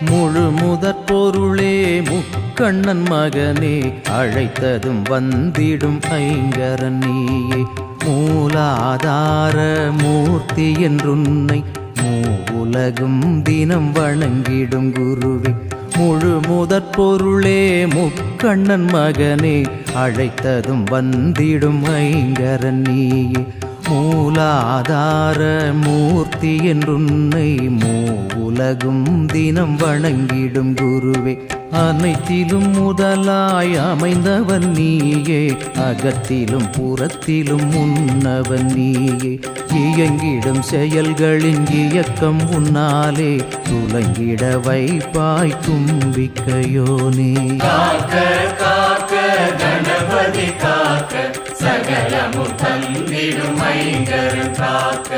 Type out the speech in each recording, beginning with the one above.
முழு முதற் பொருளே முக்கண்ணன் மகனே, அழைத்ததும் வந்திடும் ஐங்கரன் நீயே. மூலாதார மூர்த்தி என்றுன்னை மூவுலகும் தினம் வணங்கிடும் குருவே. முழு முதற் பொருளே முக்கண்ணன் மகனே, அழைத்ததும் வந்திடும் ஐங்கரன் நீயே. மூலாதார மூர்த்தி என்றுன்னை மூவுலகும் தினம் வணங்கிடும் குருவே. அனைத்திலும் முதலாய் அமைந்தவன் நீயே, அகத்திலும் புறத்திலும் முன்னவன் நீயே. இயங்கிடும் செயல்களின் இயக்கம் உன்னாலே, துலங்கிட வைப்பாய் தும்பிக்கையோனே. காக்க காக்க கணபதி காக்க, சகலமும் தந்திடும் ஐங்கரன் காக்க.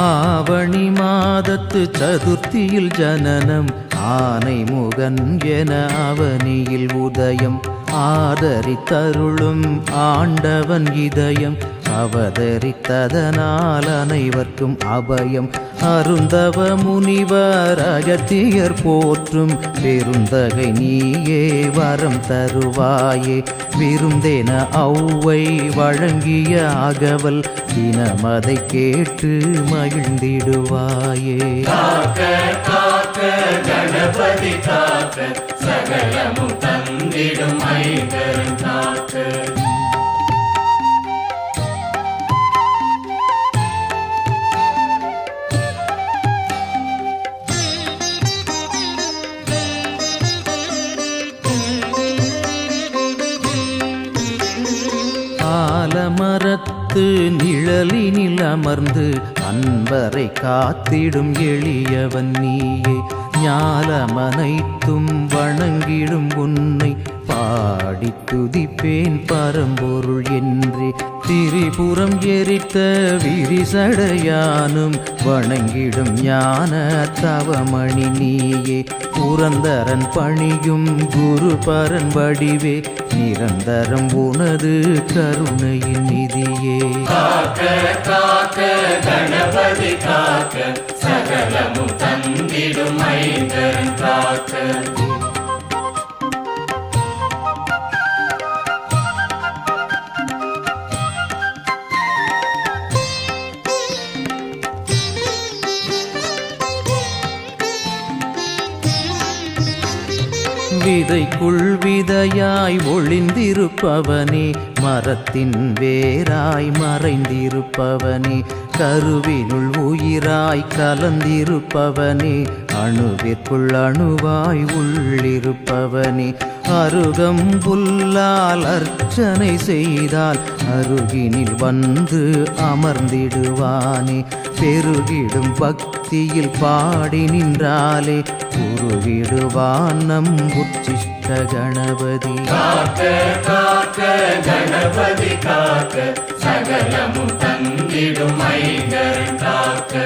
ஆவணி மாதத்து சதுர்த்தியில் ஜனனம், ஆனை முகன் என அவனியில் உதயம். ஆதரித்தருளும் ஆண்டவன் இதயம், அவதரித்ததனால் அனைவர்க்கும் அபயம். அருந்தவ முனிவர் அகத்தியர் போற்றும் பெருந்தகை நீயே, வரம் தருவாயே. விருந்தென ஔவை வழங்கிய அகவல், தினமதை கேட்டு மகிழ்ந்திடுவாயே. காக்க காக்க கணபதி காக்க, சகலமும் தந்திடும் ஐங்கரன் காக்க. ஆலமரத்து நிழலினில் அமர்ந்து அன்பரை காத்திடும் எளியவன் நீயே. ஞாலமனைத்தும் வணங்கிடும் உன்னை பாடி துதிப்பேன் பரம்பொருள் என்றே. திரிபுரம் எரித்த விரிசடையானும் வணங்கிடும் ஞான தவமணி நீயே. புரந்தரன் பணியும் குருபரன் வடிவே, நிரந்தரம் உனது கருணையின் நிதியே. காக்க காக்க கணபதி காக்க, சகலமும் தந்திடும் ஐங்கரன் காக்க. விதைக்குள் விதையாய் ஒளிந்திருப்பவனே, மரத்தின் வேராய் மறைந்திருப்பவனே. கருவினுள் உயிராய் கலந்திருப்பவனே, அணுவிற்குள் அணுவாய் உள்ளிருப்பவனே. அருகம் புல்லால் அர்ச்சனை செய்தால் அருகினில் வந்து அமர்ந்திடுவானே. பெருகிடும் பக்தியில் பாடி நின்றாலே, உருவிடுவான் நம் உச்சிஷ்ட கணபதி. காக்க காக்க கணபதி காக்க, சகலமும் தந்திடும் ஐங்கரன் காக்க.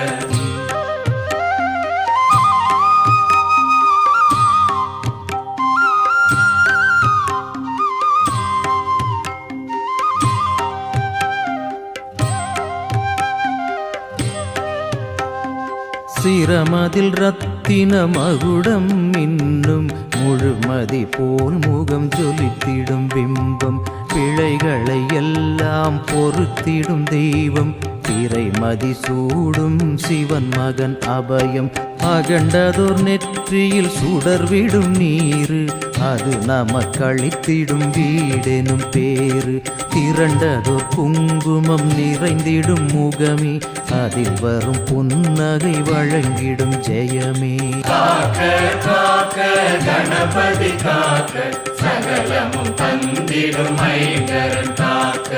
சிரமதில் ரத்தின மகுடம் இன்னும் முழுமதி போல் முகம் ஜொலித்திடும் பிம்பம். பிழைகளை எல்லாம் பொறுத்திடும் தெய்வம், பிறைமதி சூடும் சிவன் மகன் அபயம். அகண்டதோர் நெற்றியில் சுடர்விடும் நீரு, அது நமக்களித்திடும் வீடெனும் பேரு. திரண்டதோர் குங்குமம் நிறைந்திடும் முகமே, அதில் வரும் புன்னகை வழங்கிடும் ஜெயமே. காக்க காக்க கணபதி காக்க, சகலமும் தந்திடும் ஐங்கரன் காக்க.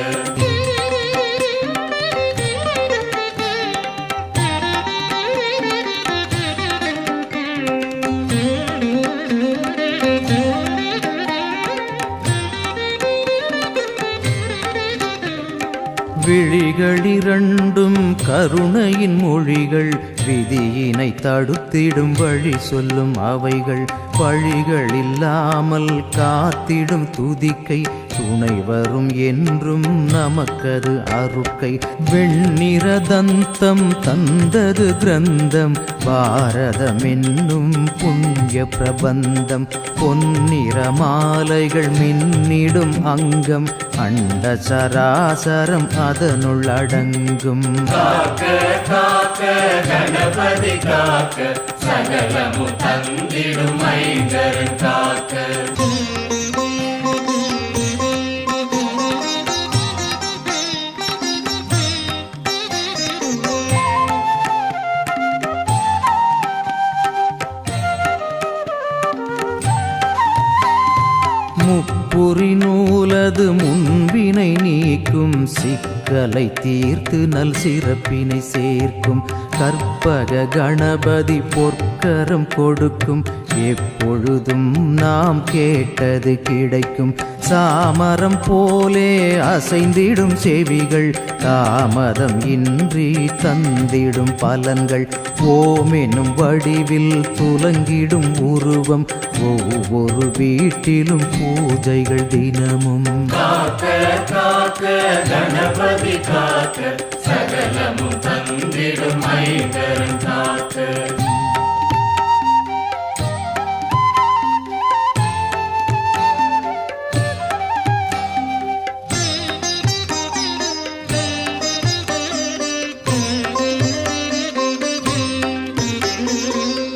விழிகளிரண்டும் கருணையின் மொழிகள் விதியினை தடுத்திடும் வழி சொல்லும் அவைகள் பழிகள் இல்லாமல் காத்திடும் துதிக்கை துணை வரும் என்றும் நமக்கது அருட்கை வெண்ணிற தந்தம் தந்தது கிரந்தம் பாரதம் என்னும் புண்ணிய பிரபந்தம் பொன்னிற மாலைகள் மின்னிடும் அங்கம் அண்ட சராசரம் அதனுள் அடங்கும் காக்க காக்க கணபதி காக்க சகலமும் தந்திடும் ஐங்கரன் காக்க முப்புரி நூலது முன்வினை நீக்கும் சிக்கலை தீர்த்து நல் சிறப்பினை சேர்க்கும் கற்பக கணபதி பொற்கரம் கொடுக்கும் எப்பொழுதும் நாம் கேட்டது கிடைக்கும் சாமரம் போலே அசைந்திடும் செவிகள் தாமதம் இன்றி தந்திடும் பலன்கள் ஓம் எனும் வடிவில் துலங்கிடும் உருவம் ஒவ்வொரு வீட்டிலும் பூஜைகள் தினமும் காக்க காக்க கணபதி காக்க சகலமும் தந்திடும் ஐங்கரன் காக்க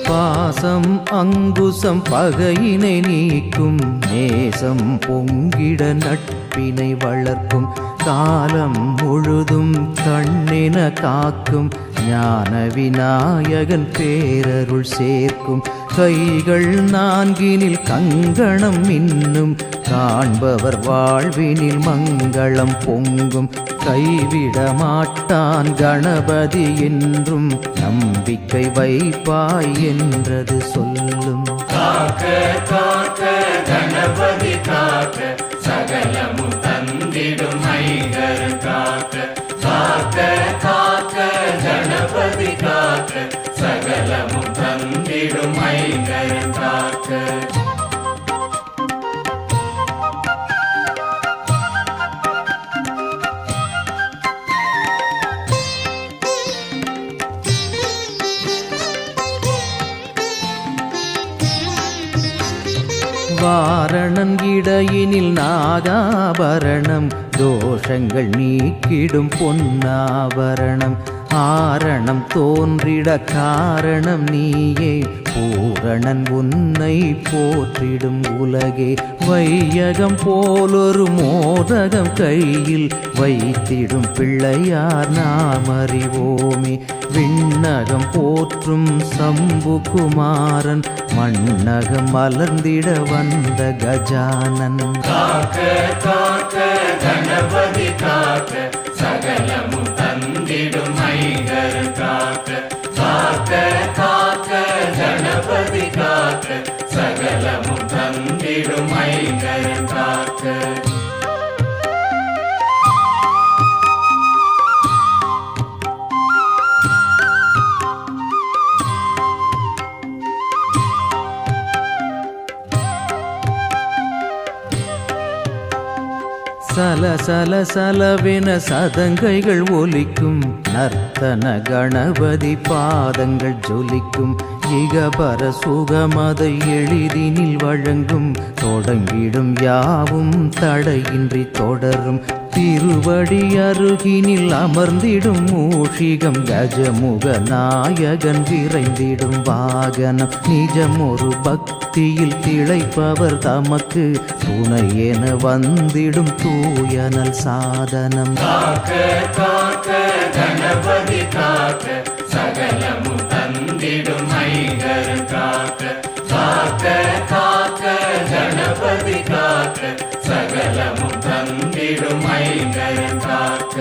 பாசம் அங்குசம் பகையினை நீக்கும் நேசம் பொங்கிட நட்பினை வளர்க்கும் காலம் முழுதும் கண்ணென காக்கும் ஞான விநாயகன் பேரருள் சேர்க்கும் கைகள் நான்கினில் கங்கணம் இன்னும் காண்பவர் வாழ்வினில் மங்களம் பொங்கும் கைவிட மாட்டான் கணபதி என்றும் நம்பிக்கை வைப்பாய் என்றது சொல்லும் காக்க காக்க கணபதி காக்க சகலமும் தந்திடும் ஐங்கரன் காக்க காக்க காக்க கணபதி காக்க சகலமும் தந்திடும் ஐங்கரன் காக்க வாரணன் இடையினில் நாகாபரணம் தோஷங்கள் நீக்கிடும் பொன்னாபரணம் ஆரணம் தோன்றிட காரணம் நீயே பூரணன் உன்னை போற்றிடும் உலகே வையகம் போலொரு மோதகம் கையில் வைத்திடும் பிள்ளையார் நாம் அறிவோமே விண்ணகம் போற்றும் சம்பு குமாரன் மண்ணகம் மலர்ந்திட வந்த கஜானன் காக்க காக்க கணபதி காக்க சகலமும் தந்திடும் ஐங்கரன் காக்க காக்க காக்க கணபதி காக்க சகலமும் தந்திடும் ஐங்கரன் காக்க சல சல சலவென சதங்கைகள் ஒலிக்கும் நர்த்தன கணபதி பாதங்கள் ஜொலிக்கும் இகபர சுகமதை எளிதினில் வழங்கும் தொடங்கிடும் யாவும் தடையின்றி தொடரும் திருவடி அருகினில் அமர்ந்திடும் மூஷிகம் கஜமுக நாயகன் விரைந்திடும் வாகனம் நிஜமொரு பக்தியில் திளைப்பவர் தமக்கு துணை என வந்திடும் தூயனல் சாதனம் காக்க காக்க கணபதி காக்க சகலமும் தந்திடும் ஐங்கரன் காக்க காக்க காக்க கணபதி காக்க சகலமும் தந்திடும் ஐங்கரன் காக்க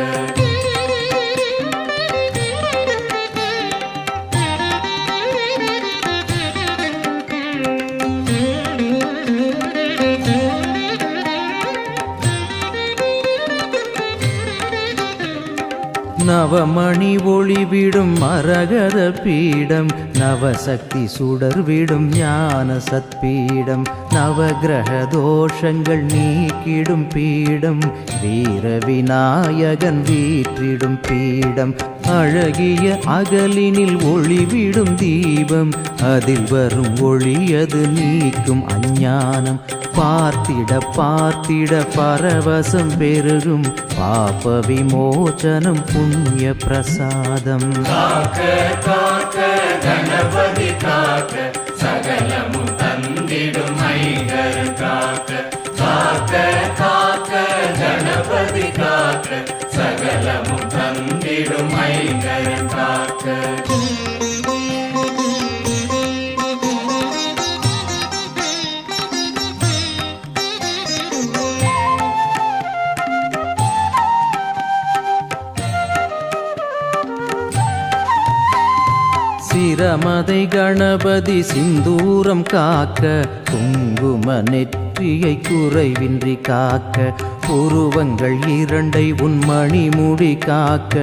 நவமணி ஒளிவிடும் மரகத பீடம் நவசக்தி சுடர்விடும் ஞான சத்பீடம் நவகிரக தோஷங்கள் நீக்கிடும் பீடம் வீர விநாயகன் வீற்றிடும் பீடம் அழகிய அகலினில் ஒளிவிடும் தீபம் அதில் வரும் ஒளியது நீக்கும் அஞ்ஞானம் பார்த்திட பார்த்திட பரவசம் பெருகும் பாப விமோசனம் புண்ணிய பிரசாதம் காக்க காக்க கணபதி காக்க சகலமும் தந்திடும் ஐங்கரன் காக்க காக்க காக்க கணபதி காக்க சகலமும் தந்திடும் ஐங்கரன் காக்க சிரமதை கணபதி சிந்தூரம் காக்க குங்கும நெற்றியை குறைவின்றி காக்க புருவங்கள் இரண்டை உன் மணிமுடி காக்க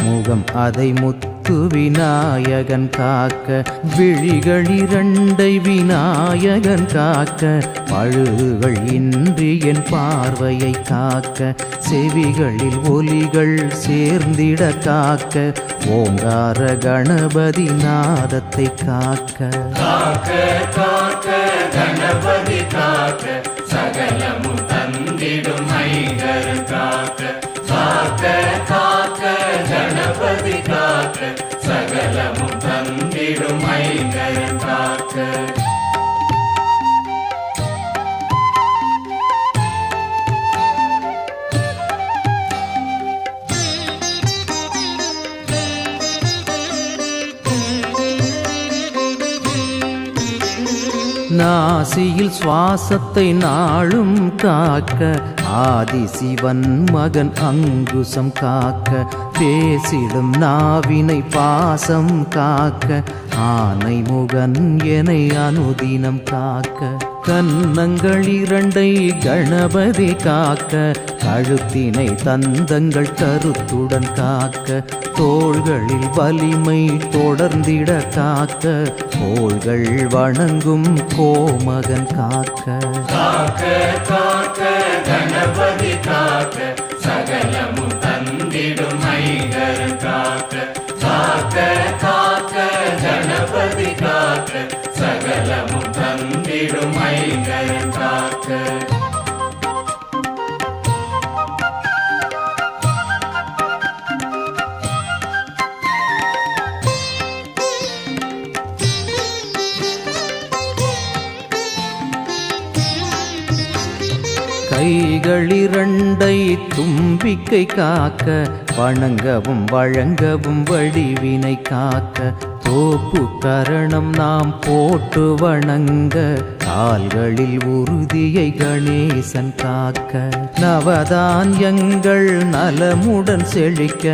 முகம் அதை முத்து விநாயகன் காக்க விழிகள் இரண்டை விநாயகன் காக்க பழுதுகள் இன்றி என் பார்வையை காக்க செவிகளில் ஒலிகள் சேர்ந்திட காக்க ஓங்கார கணபதி நாதத்தை காக்க காக்க காக்க கணபதி காக்க சகலமும் தந்திடும் ஐங்கரன் காக்க காக்க காக்க கணபதி காக்க சகலமும் தந்திடும் ஐங்கரன் காக்க நாசியில் சுவாசத்தை நாளும் காக்க ஆதிசிவன் மகன் அங்குசம் காக்க பேசிடும் நாவினை பாசம் காக்க ஆனை முகன் எனை அனுதினம் காக்க கன்னங்கள் இரண்டை கணபதி காக்க கழுத்தினை தந்தங்கள் கருத்துடன் காக்க தோள்களில் வலிமை தொடர்ந்திட காக்க கோள்கள் வணங்கும் கோமகன் காக்க காக்க காக்க கணபதி காக்க சகலமும் தந்திடும் ஐங்கரன் காக்க காக்க காக்க கணபதி காக்க சகலமும் தந்திடும் ஐங்கரன் காக்க கைகளிரண்டை தும்பிக்கை காக்க வணங்கவும் வழங்கவும் வடிவினை காக்க தோப்பு கரணம் நாம் போட்டு வணங்க கால்களில் உறுதியை கணேசன் காக்க நவதானியங்கள் நலமுடன் செழிக்க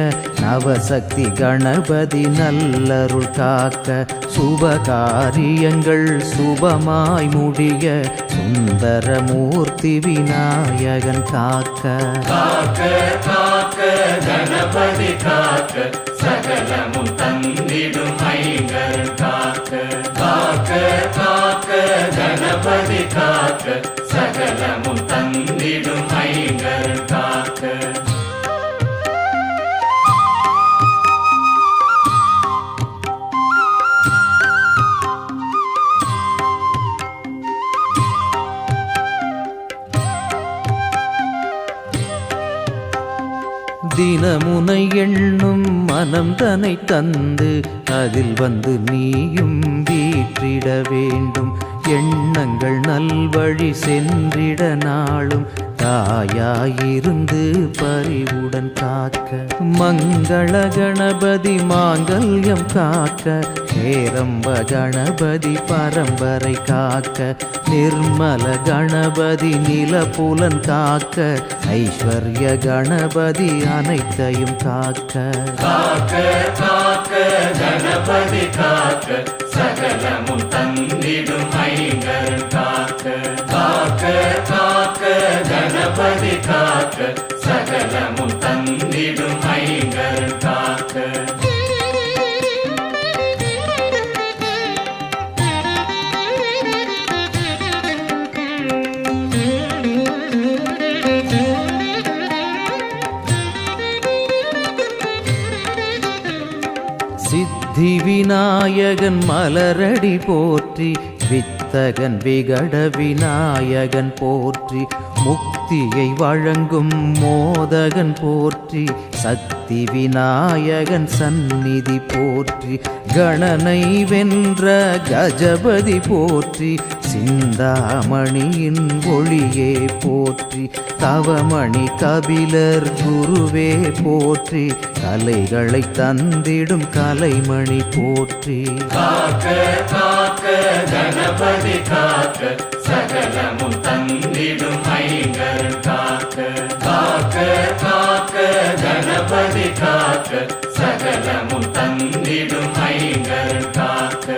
நவசக்தி கணபதி நல்லருள் காக்க சுபகாரியங்கள் சுபமாய் முடிய சுந்தரமூர்த்தி விநாயகன் காக்க காக்க காக்க கணபதி காக்க சகலமும் தந்திடும் ஐங்கரன் காக்க காக்க காக்க கணபதி காக்க சகலமும் தந்திடும் ஐங்கரன் காக்க தினமுனை எண்ணும் மனம் தனை தந்து அதில் வந்து நீயும் வீற்றிட வேண்டும் எண்ணங்கள் நல்வழி சென்றிட நாளும் தாயாயிருந்து பரிவுடன் காக்க மங்கள கணபதி மாங்கல்யம் காக்க ஹேரம்ப கணபதி பரம்பரை காக்க நிர்மல கணபதி நிலபுலன் காக்க ஐஸ்வர்ய கணபதி அனைத்தையும் காக்க காக்க காக்க கணபதி காக்க சகலமும் தந்திடும் ஐங்கரன் காக்க காக்க காக்க கணபதி காக்க சகலமும் தந்திடும் ஐங்கரன் காக்க விநாயகன் மலரடி போற்றி வித்தகன் விகட விநாயகன் போற்றி முக்தியை வழங்கும் மோதகன் போற்றி சக்தி விநாயகன் சந்நிதி போற்றி கணனை வென்ற கஜபதி போற்றி சிந்தாமணியின் ஒளியே போற்றி தவமணி கபிலர் குருவே போற்றி கலைகளை தந்திடும் கலைமணி போற்றி காக்க காக்க கணபதி காக்க சகலமும் தந்திடும் ஐங்கரன் காக்க காக்க காக்க கணபதி காக்க சகலமும் தந்திடும் ஐங்கரன் காக்க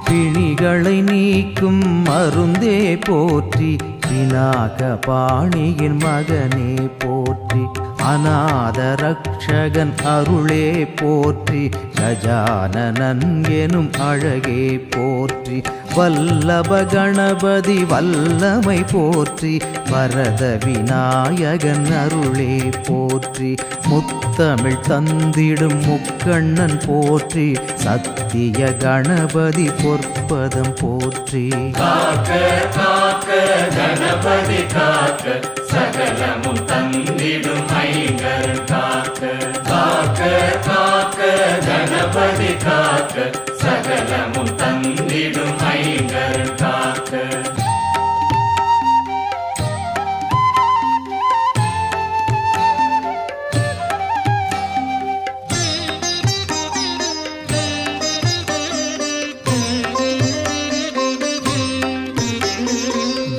பிணிகளை நீக்கும் மருந்தே போற்றி பினாக பாணியின் மகனே போற்றி அநாத ரக்ஷகன் அருளே போற்றி கஜானனன் எனும் அழகே போற்றி வல்லப கணபதி வல்லமை போற்றி வரத விநாயகன் அருளே போற்றி முத்தமிழ் தந்திடும் முக்கண்ணன் போற்றி சத்திய கணபதி பொற்பதம் போற்றி காக்க காக்க கணபதி காக்க சகலமும் தந்திடும் ஐங்கரன் காக்க காக்க காக்க கணபதி காக்க சகலமும் தந்திடும் ஐங்கரன் காக்க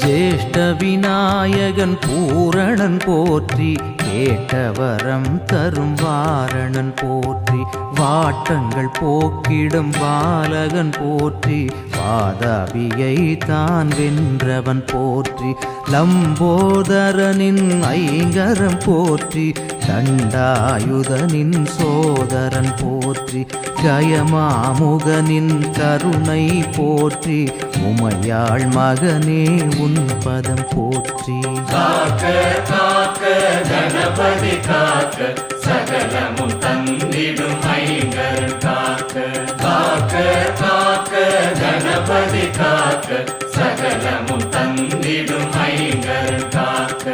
ஜேஷ்ட விநாயகன் பூரணன் போற்றி கேட்டவரம் தரும் வாரணன் போற்றி வாட்டங்கள் போக்கிடும் பாலகன் போற்றி வாதாபியை தான் வென்றவன் போற்றி லம்போதரனின் ஐங்கரம் போற்றி தண்டாயுதனின் சோதரன் போற்றி கயமாமுகனின் கருணை போற்றி உமையாள் மகனே உன் பதம் போற்றி காக்க காக்க கணபதி காக்க சகலமும் தந்திடும் ஐங்கரன் காக்க காக்க காக்க கணபதி காக்க சகலமும் தந்திடும் ஐங்கரன் காக்க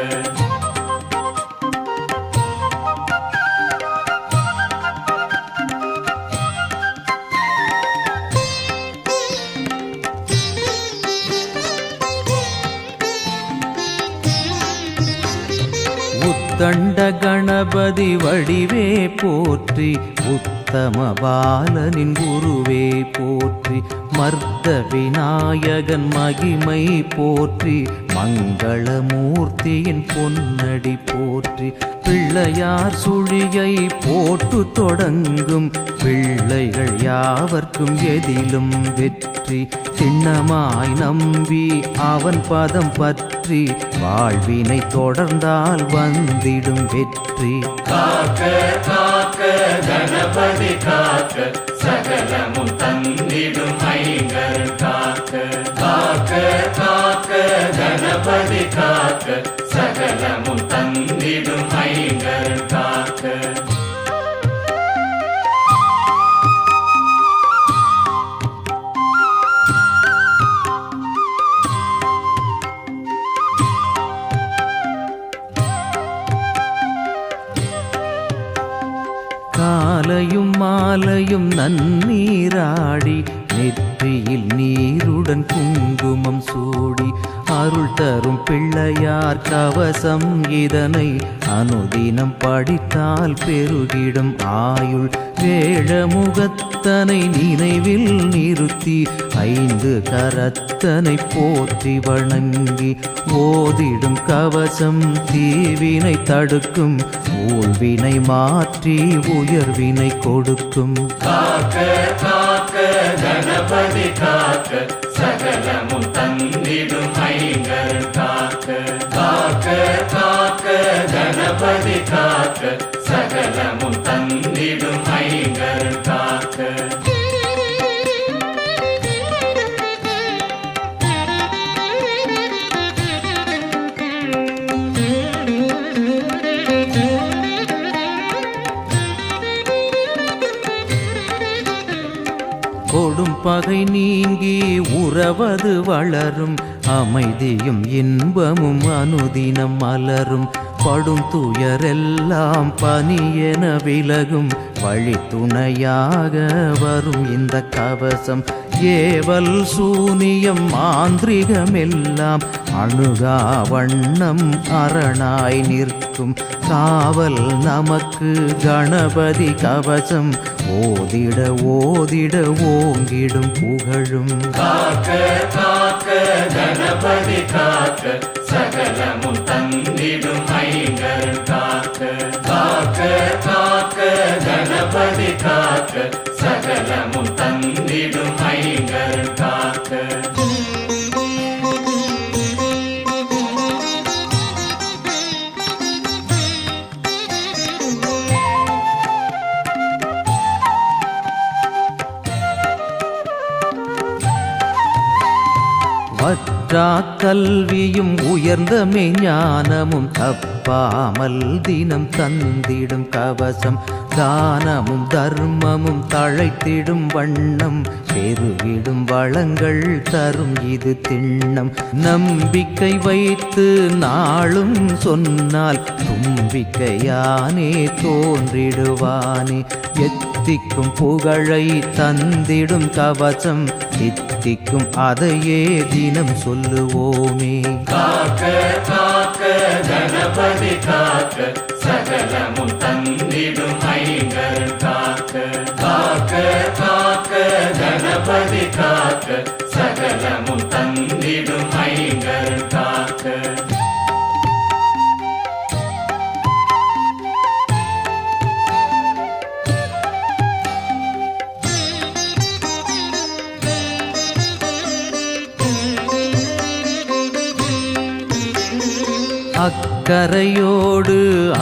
உத்தண்ட கணபதி வடிவே போற்றி உத்தம பாலனின் குருவே போற்றி மர்த்த விநாயகன் மகிமை போற்றி மங்களமூர்த்தியின் பொன்னடி போற்றி பிள்ளையார் சுழியை போட்டு தொடங்கும் பிள்ளைகள் யாவர்க்கும் எதிலும் வெற்றி சின்னமாய் நம்பி அவன் பதம் பற்றி வாழ்வினை தொடர்ந்தால் வந்திடும் வெற்றி காக்க காக்க கணபதி காக்க சகலமும் தந்திடும் ஐங்கரன் காக்க காக்க காக்க கணபதி காக்க சகலமும் தந்திடும் ஐங்கரன் காக்க காலையும் மாலையும் நன்னீராடி நெற்றியில் நீருடன் குங்குமம் சூடி அருள் தரும் பிள்ளையார் கவசம் இதனை அனுதினம் படித்தால் பெருகிடும் ஆயுள் வேழமுகத்தனை நினைவில் நிறுத்தி ஐந்து கரத்தனை போற்றி வணங்கி ஓதிடும் கவசம் தீவினை தடுக்கும் ஊழ்வினை மாற்றி உயர்வினை கொடுக்கும் காக்க காக்க கணபதி காக்க சகலமும் தந்திடும் ஐங்கரன் காக்க காக்க காக்க கணபதி காக்க சகலமும் தந்திடும் ஐங்கரன் காக்க பகை நீங்கி உறவது வளரும் அமைதியும் இன்பமும் அனுதினம் மலரும் படும் துயரெல்லாம் பனியென விலகும் வழித்துணையாக வரும் இந்த கவசம் ஏவல் சூனியம் மாந்திரிகமெல்லாம் அணுகா வண்ணம் அரணாய் நிற்கும் காவல் நமக்கு கணபதி கவசம் ஓதிட ஓதிட ஓங்கிடும் புகழும் காக்க காக்க கணபதி காக்க சகலமும் தந்திடும் ஐங்கரன் காக்க காக்க காக்க கணபதி காக்க சகலமும் தந்திடும் ஐங்கரன் காக்க வற்றா கல்வியும் உயர்ந்த மெஞ்ஞானமும் தப்பாமல் தினம் தந்திடும் கவசம் தானமும் தர்மமும் தழைத்திடும் வண்ணம் பெருகிடும் வளங்கள் தரும் இது திண்ணம் நம்பிக்கை வைத்து நாளும் சொன்னால் தும்பிக்கையானே தோன்றிடுவானே எத்திக்கும் புகழை தந்திடும் கவசம் தித்திக்கும் அதையே தினம் சொல்லுவோமே காக்க காக்க கணபதி காக்க சகலமும் தந்திடும் ஐங்கரன் காக்க காக்க காக்க கணபதி காக்க சகலமும் தந்திடும் ஐங்கரன் காக்க அக்கரையோடு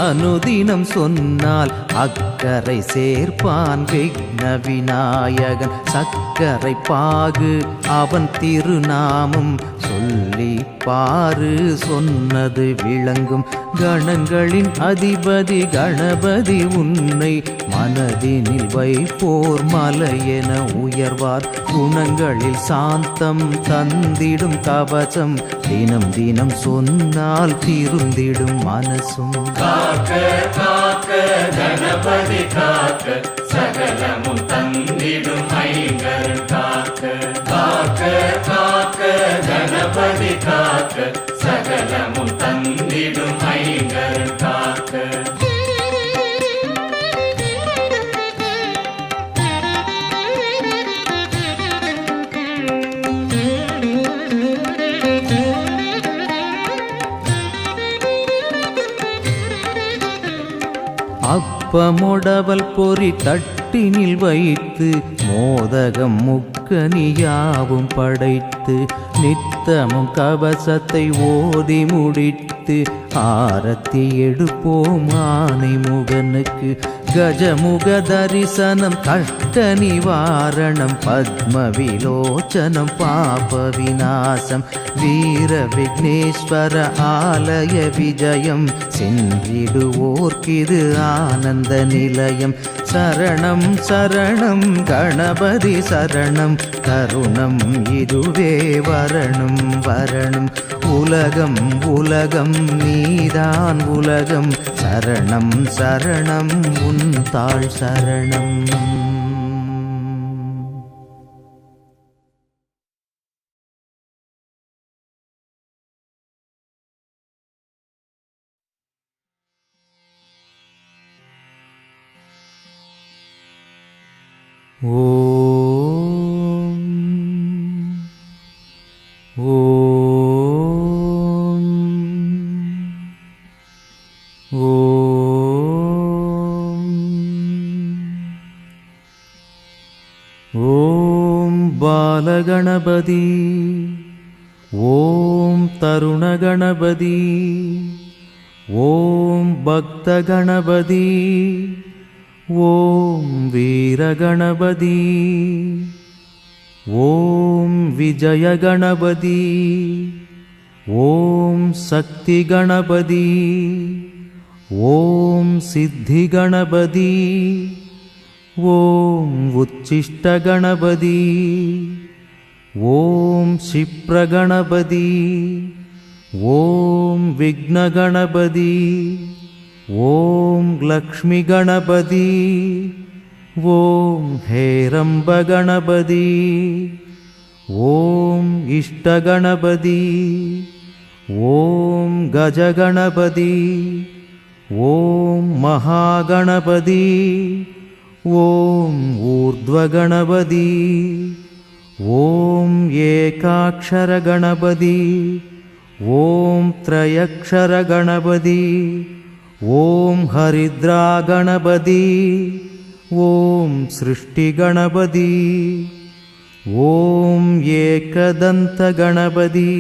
அனுதினம் சொன்னால் அக்கரை சேர்ப்பான் விக்ன விநாயகன் சக்கரை பாகு அவன் திருநாமம் சொல்லி பாரு சொன்னது விளங்கும் கணங்களின் அதிபதி கணபதி உன்னை மனதினில் வைப்போர் மலையென உயர்வார் குணங்களில் சாந்தம் தந்திடும் கவசம் தினம் தினம் சொன்னால் திருந்திடும் மனசும் காக்க காக்க கணபதி காக்க சகலமும் தந்திடும் ஐங்கரன் காக்க காக்க காக்க கணபதி காக்க சகலமும் தந்திடும் ஐங்கரன் காக்க அப்பமுடவல் பொறி தட்டினில் வைத்து மோதகம் முக்கனியாவும் படைத்து நித்தமும் கவசத்தை ஓதி முடித்து ஆரத்தி எடுப்போம் ஆனை முகனுக்கு கஜமுக தரிசனம் கஷ்ட நிவாரணம் பத்ம விலோச்சனம் பாப விநாசம் வீர விக்னேஸ்வர ஆலய விஜயம் சென்றிடுவோர்க்கிது ஆனந்த நிலையம் சரணம் சரணம் கணபதி சரணம் கருணம் இதுவே வரணும் வரணும் உலகம் உலகம் நீதான் உலகம் சரணம் சரணம் உன் தாழ் சரணம் ஓம் ஓம் ஓம் ஓம் பாலகணபதி ஓம் தருணகணபதி ஓம் பக்தகணபதி ஓம் வீரகணபதி ஓம் விஜயகணபதி ஓம் சக்தி கணபதி ஓம் சித்தி கணபதி ॐ उच्छिष्टगणपति ॐ क्षिप्रगणपति ॐ विघ्नगणपति ॐ लक्ष्मीगणपति ॐ हेरम्बगणपति ॐ इष्टगणपति ॐ गजगणपति ॐ महागणपति ॐ ऊर्ध्वगणपति ॐ एकाक्षरगणपति ॐ त्रयक्षरगणपति ॐ हरिद्रागणपति ॐ सृष्टिगणपति ॐ एकदन्तगणपति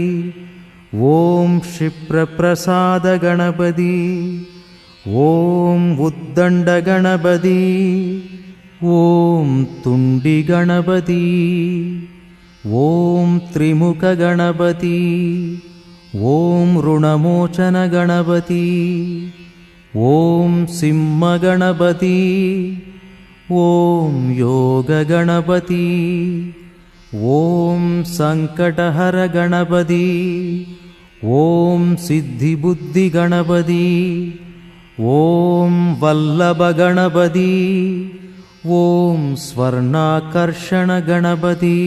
ॐ क्षिप्रप्रसादगणपति ॐ उद्दण्डगणपति ॐ तुण्डिगणपति ॐ त्रिमुखगणपति ॐ ऋणमोचनगणपति ॐ सिंहगणपति ॐ योगगणपति ॐ सङ्कटहरगणपति ॐ सिद्धिबुद्धिगणपति ॐ वल्लभगणपति ॐ स्वर्णाकर्षणगणपति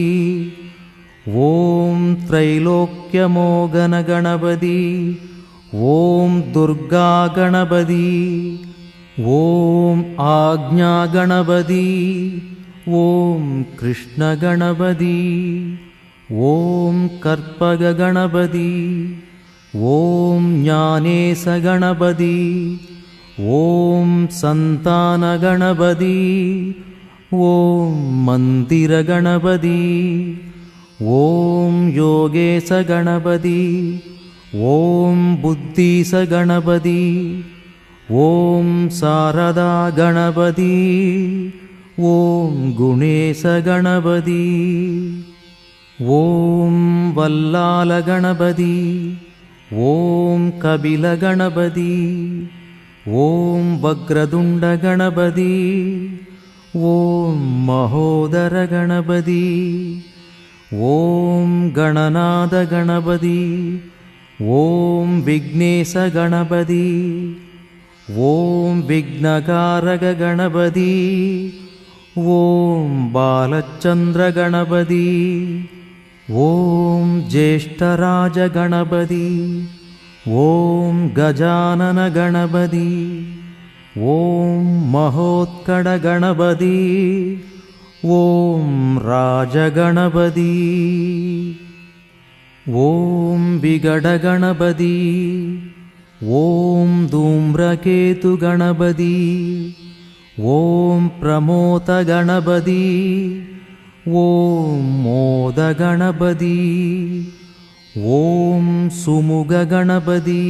ॐ त्रैलोक्यमोहनगणपति ॐ दुर्गागणपति ॐ आज्ञागणपति ॐ कृष्णगणपति ॐ कर्पगगणपति ॐ ज्ञानेशगणपति ॐ सन्तानगणपति ॐ मन्दिरगणपति ॐ योगेशगणपति ॐ बुद्धीशगणपति ॐ शारदागणपति ॐ गुणेशगणपति ॐ वल्लालगणपति ॐ कपिलगणपति ॐ वक्रतुण्डगणपति ॐ महोदरगणपति ॐ गणनाथगणपति ॐ विघ्नेशगणपति ॐ विघ्नकारकगणपति ॐ बालचन्द्रगणपति ॐ ज्येष्ठराजगणपति ॐ गजाननगणपति ॐ महोत्कटगणपति ॐ राजगणपति ॐ विघटगणपति ॐ धूम्रकेतुगणपति ॐ प्रमोदगणपति ॐ मोदगणपति ॐ सुमुखगणपति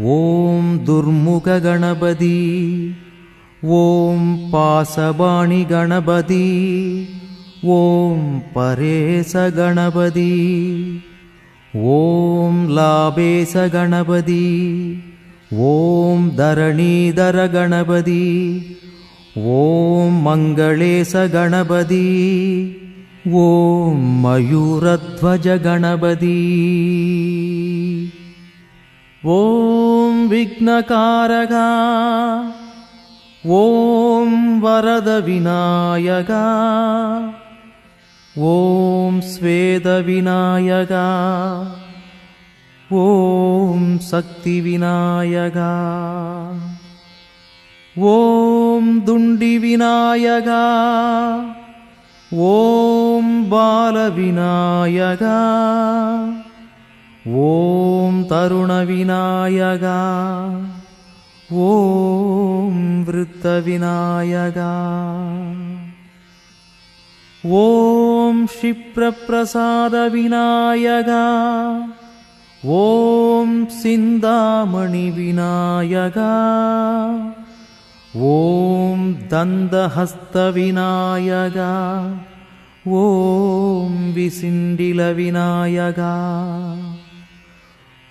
ॐ दुर्मुखगणपति ॐ पाशपाणिगणपति ॐ परेशगणपति ॐ लाभेशगणपति ॐ धरणीधरगणपति ॐ मङ्गलेशगणपति ॐ मयूरध्वजगणपति ॐ विघ्नकारका ॐ वरदविनायका ॐ स्वेदविनायका ॐ शक्तिविनायका ॐ दुण्डिविनायका ॐ बालविनायका ॐ तरुणविनायका ॐ वृद्धविनायका ॐ क्षिप्रप्रसादविनायका ॐ सिन्दामणिविनायका ॐ दन्तहस्तविनायका ॐ विसिण्डिलविनायका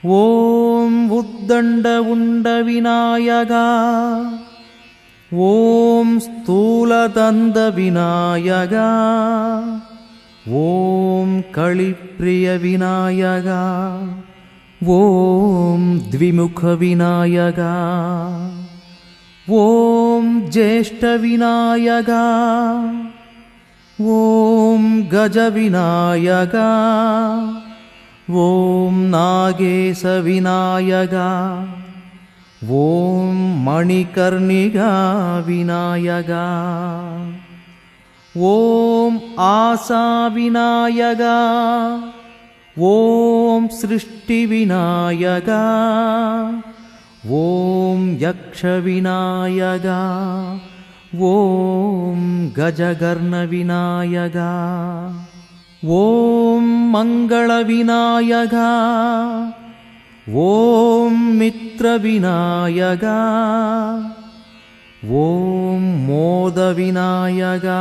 ॐ उद्दण्ड उण्डविनायका ஓம் ஸ்தூலதந்த விநாயகா, ஓம் களிப்பிரிய விநாயகா, ஓம் த்விமுக விநாயகா, ஓம் ஜேஷ்ட விநாயகா, ஓம் கஜ விநாயகா, ஓம் நாகேச விநாயகா, ஓம் மணிகர்ணிகா விநாயகா, ஓம் ஆசா விநாயகா, ஓம் சிருஷ்டி விநாயகா, ஓம் யக்ஷ விநாயகா, ஓம் கஜகர்ண விநாயகா, ஓம் மங்கள விநாயகா, ஓம் மித்ர விநாயகா, ஓம் மோத விநாயகா,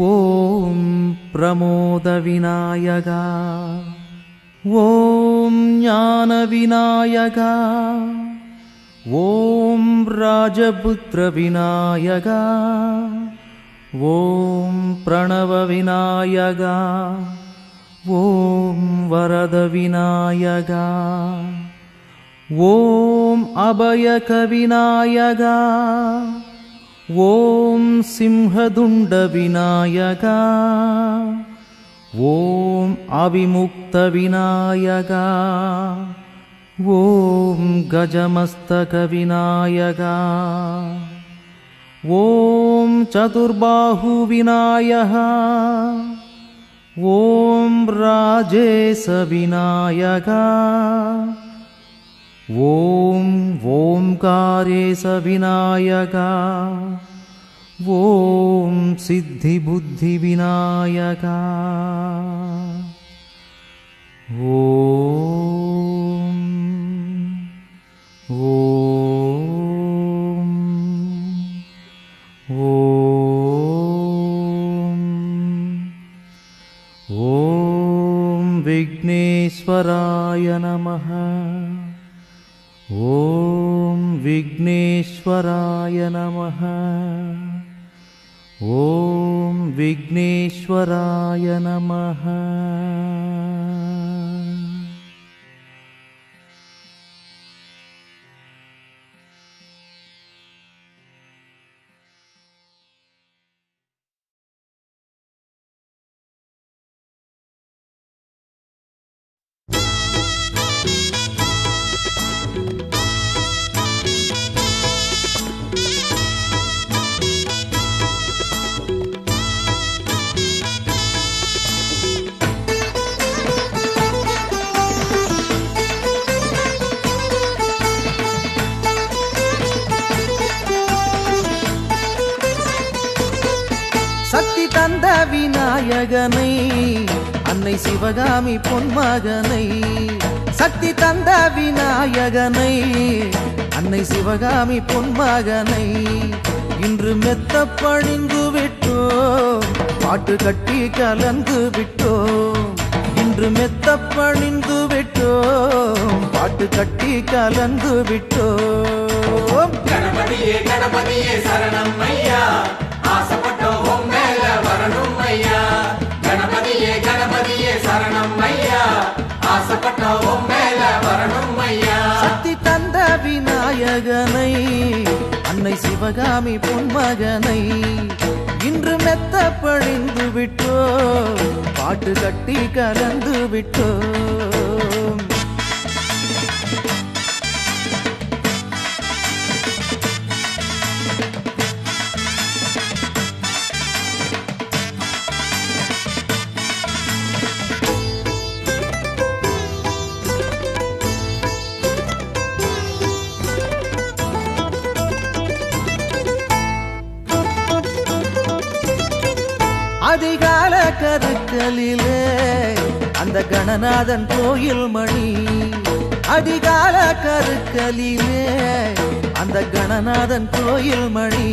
ஓம் பிரமோத விநாயகா, ஓம் ஞான விநாயகா, ஓம் ராஜபுத்திர விநாயகா, ஓம் பிரணவ விநாயகா, ஓம் வரத விநாயகா, ஓம் அபயக விநாயகா, ஓம் சிம்ஹதுண்ட விநாயகா, ஓம் அவிமுக்த விநாயகா, ஓம் கஜமஸ்தக விநாயகா, ஓம் சதுர்பாஹு விநாயகா, ஓம் ராஜேச விநாயகா, ஓம் ஓம்காரேச விநாயகா, ஓம் சித்தி புத்தி விநாயகா, ஓம் ஓம் ஓம் ஓம் விக்னேஸ்வராய நமः. ஓம் விக்னேஸ்வராய நமः. ஓம் விக்னேஸ்வராய நமः. சக்தி தந்த விநாயகனை, அன்னை சிவகாமி பொன்மகனை, சக்தி தந்த விநாயகனை, அன்னை சிவகாமி பொன்மகனை, இன்று மெத்த பணிந்து விட்டோம், பாட்டு கட்டி கலந்து விட்டோம். இன்று மெத்த பணிந்து விட்டோம், பாட்டு கட்டி கலந்து விட்டோம். கணபதியே கணபதியே சரணம் ஐயா, ஆசைப்பட்டோம் உன் மேல வரணும் ஐயா. கணபதியே கணபதியே சரணம் ஐயா, ஆசைப்பட்டோம் உன் மேல வரணும் ஐயா. சக்தி தந்த விநாயகனை, அன்னை சிவகாமி பொன்மகனை, இன்று மெத்த பழிந்து விட்டோம், பாட்டு கட்டி கலந்து விட்டோம். அதிகால கருக்களிலே அந்த கணநாதன் கோயில் மணி, அதிகால கருக்களிலே அந்த கணநாதன் கோயில் மணி,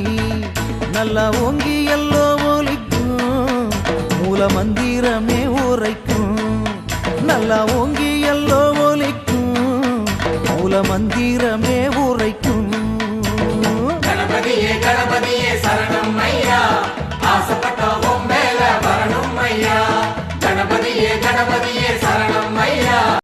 நல்லா ஓங்கி எல்லோ ஒலிக்கும், மூல மந்திரமே உரைக்கும். நல்லா ஓங்கி எல்லோ ஒலிக்கும், மூல மந்திரமே உரைக்கும்.